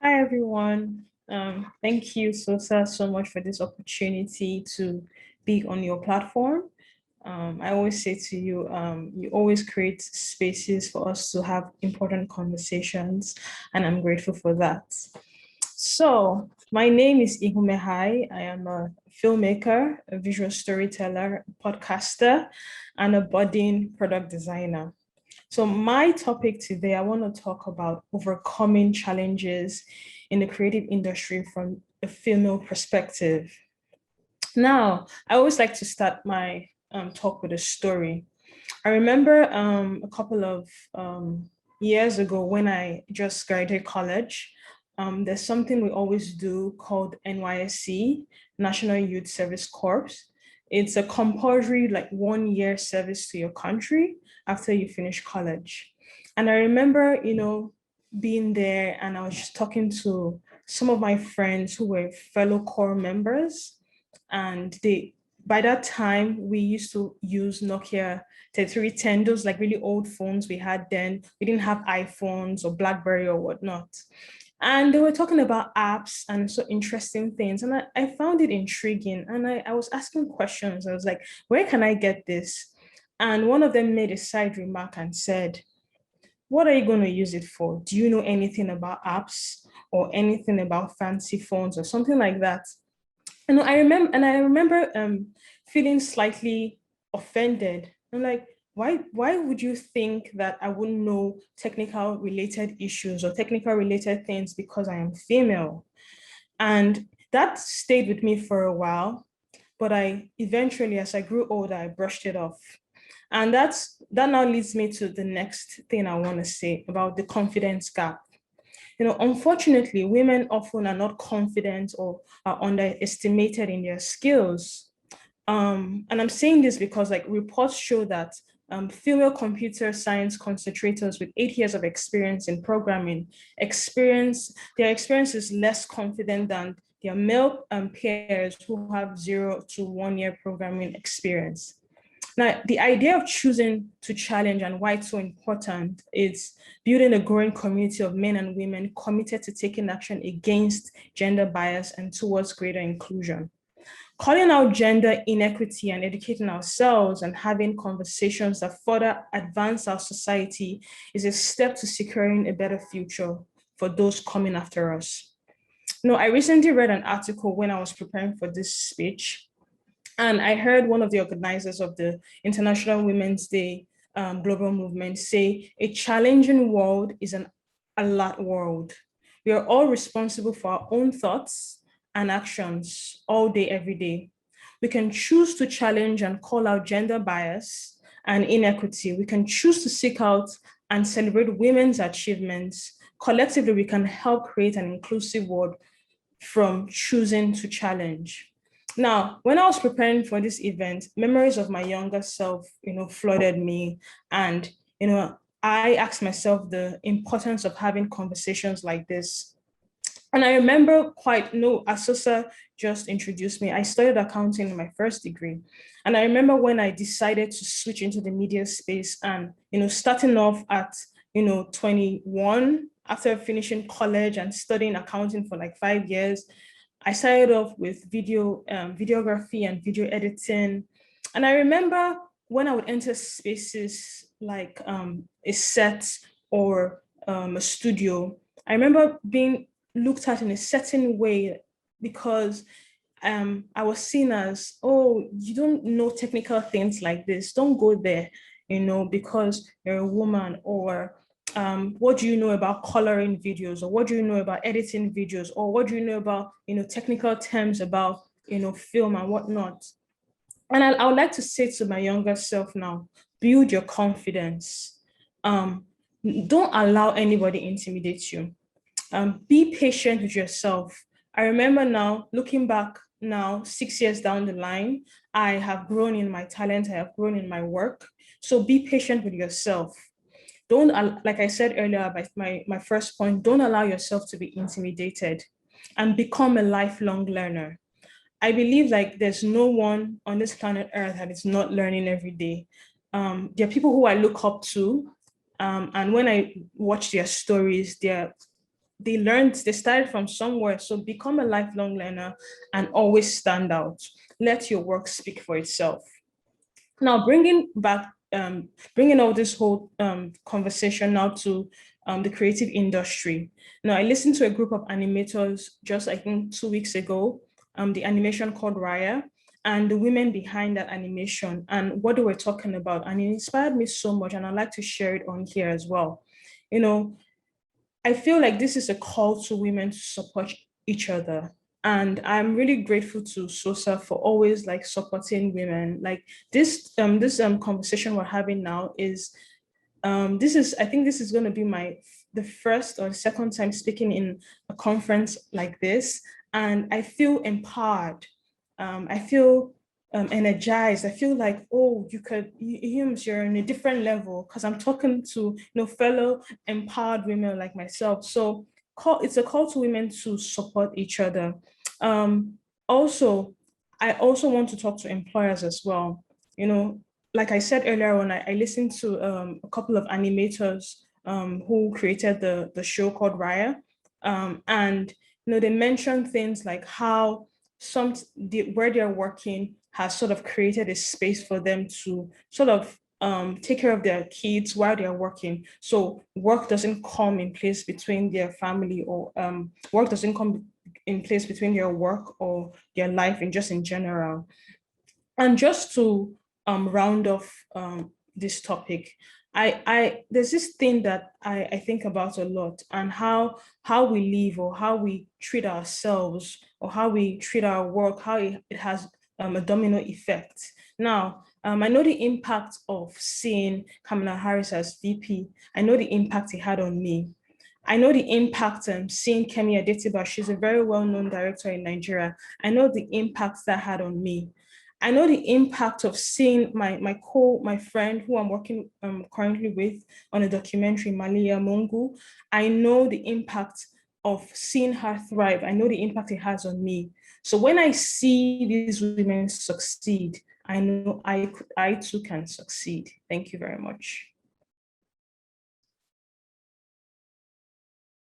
Hi, everyone. Thank you, Sosa, so much for this opportunity to be on your platform. I always say to you, you always create spaces for us to have important conversations, and I'm grateful for that. So, my name is Ihunmehai. I am a filmmaker, a visual storyteller, podcaster, and a budding product designer. So, my topic today, I want to talk about overcoming challenges in the creative industry from a female perspective. Now, I always like to start my talk with a story. I remember a couple of years ago when I just graduated college. There's something we always do called NYSC, National Youth Service Corps. It's a compulsory, like 1 year service to your country after you finish college. And I remember, being there and I was just talking to some of my friends who were fellow corps members. And by that time, we used to use Nokia 3310, those like really old phones we had then. We didn't have iPhones or BlackBerry or whatnot. And they were talking about apps and so interesting things. And I found it intriguing. And I was asking questions. I was like, where can I get this? And one of them made a side remark and said, what are you going to use it for? Do you know anything about apps or anything about fancy phones or something like that? And I remember feeling slightly offended. I'm like, why would you think that I wouldn't know technical related issues or technical related things because I am female? And that stayed with me for a while, but I eventually, as I grew older, I brushed it off. And that now leads me to the next thing I want to say about the confidence gap. Unfortunately, women often are not confident or are underestimated in their skills. And I'm saying this because like reports show that female computer science concentrators with 8 years of experience in programming their experience is less confident than their male peers who have 0 to 1 year programming experience. Now, the idea of choosing to challenge and why it's so important is building a growing community of men and women committed to taking action against gender bias and towards greater inclusion. Calling out gender inequity and educating ourselves and having conversations that further advance our society is a step to securing a better future for those coming after us. I recently read an article when I was preparing for this speech, and I heard one of the organizers of the International Women's Day global movement say, a challenging world is an alert world. We are all responsible for our own thoughts and actions all day, every day. We can choose to challenge and call out gender bias and inequity. We can choose to seek out and celebrate women's achievements. Collectively, we can help create an inclusive world from choosing to challenge. Now, when I was preparing for this event, memories of my younger self, flooded me. And, I asked myself the importance of having conversations like this. And I remember Asosa just introduced me. I studied accounting in my first degree. And I remember when I decided to switch into the media space and, starting off at, 21, after finishing college and studying accounting for like 5 years, I started off with videography and video editing. And I remember when I would enter spaces like a set or a studio, I remember being looked at in a certain way because I was seen as, oh, you don't know technical things like this. Don't go there, because you're a woman, or what do you know about coloring videos, or what do you know about editing videos, or what do you know about technical terms about film and whatnot. And I would like to say to my younger self now, build your confidence. Don't allow anybody intimidate you. Be patient with yourself. I remember now, looking back now, 6 years down the line, I have grown in my talent, I have grown in my work. So be patient with yourself. Don't, like I said earlier, my first point, don't allow yourself to be intimidated and become a lifelong learner. I believe like there's no one on this planet Earth that is not learning every day. There are people who I look up to, and when I watch their stories, they're they started from somewhere. So become a lifelong learner and always stand out. Let your work speak for itself. Now, bringing all this whole conversation now to the creative industry. Now, I listened to a group of animators just, I think, 2 weeks ago, the animation called Raya, and the women behind that animation and what they were talking about. And it inspired me so much, and I'd like to share it on here as well. You know, I feel like this is a call to women to support each other. And I'm really grateful to Sosa for always like supporting women. Like this conversation we're having now is this is I think this is going to be the first or second time speaking in a conference like this, and I feel empowered. I feel energized. I feel like, oh, you're in a different level because I'm talking to fellow empowered women like myself. So it's a call to women to support each other. Um, also, I also want to talk to employers as well. You know, like I said earlier on, I listened to a couple of animators who created the show called Raya. And they mentioned things like how where they're working has sort of created a space for them to sort of take care of their kids while they're working. So work doesn't come in place between their family, or work doesn't come in place between their work or their life and just in general. And just to round off this topic, there's this thing that I think about a lot, and how we live or how we treat ourselves or how we treat our work, how it has a domino effect. Now, I know the impact of seeing Kamala Harris as VP. I know the impact it had on me. I know the impact seeing Kemi Adetiba. She's a very well-known director in Nigeria. I know the impact that had on me. I know the impact of seeing my friend who I'm working currently with on a documentary, Malia Mungu. I know the impact of seeing her thrive. I know the impact it has on me. So when I see these women succeed, I know I too can succeed. Thank you very much.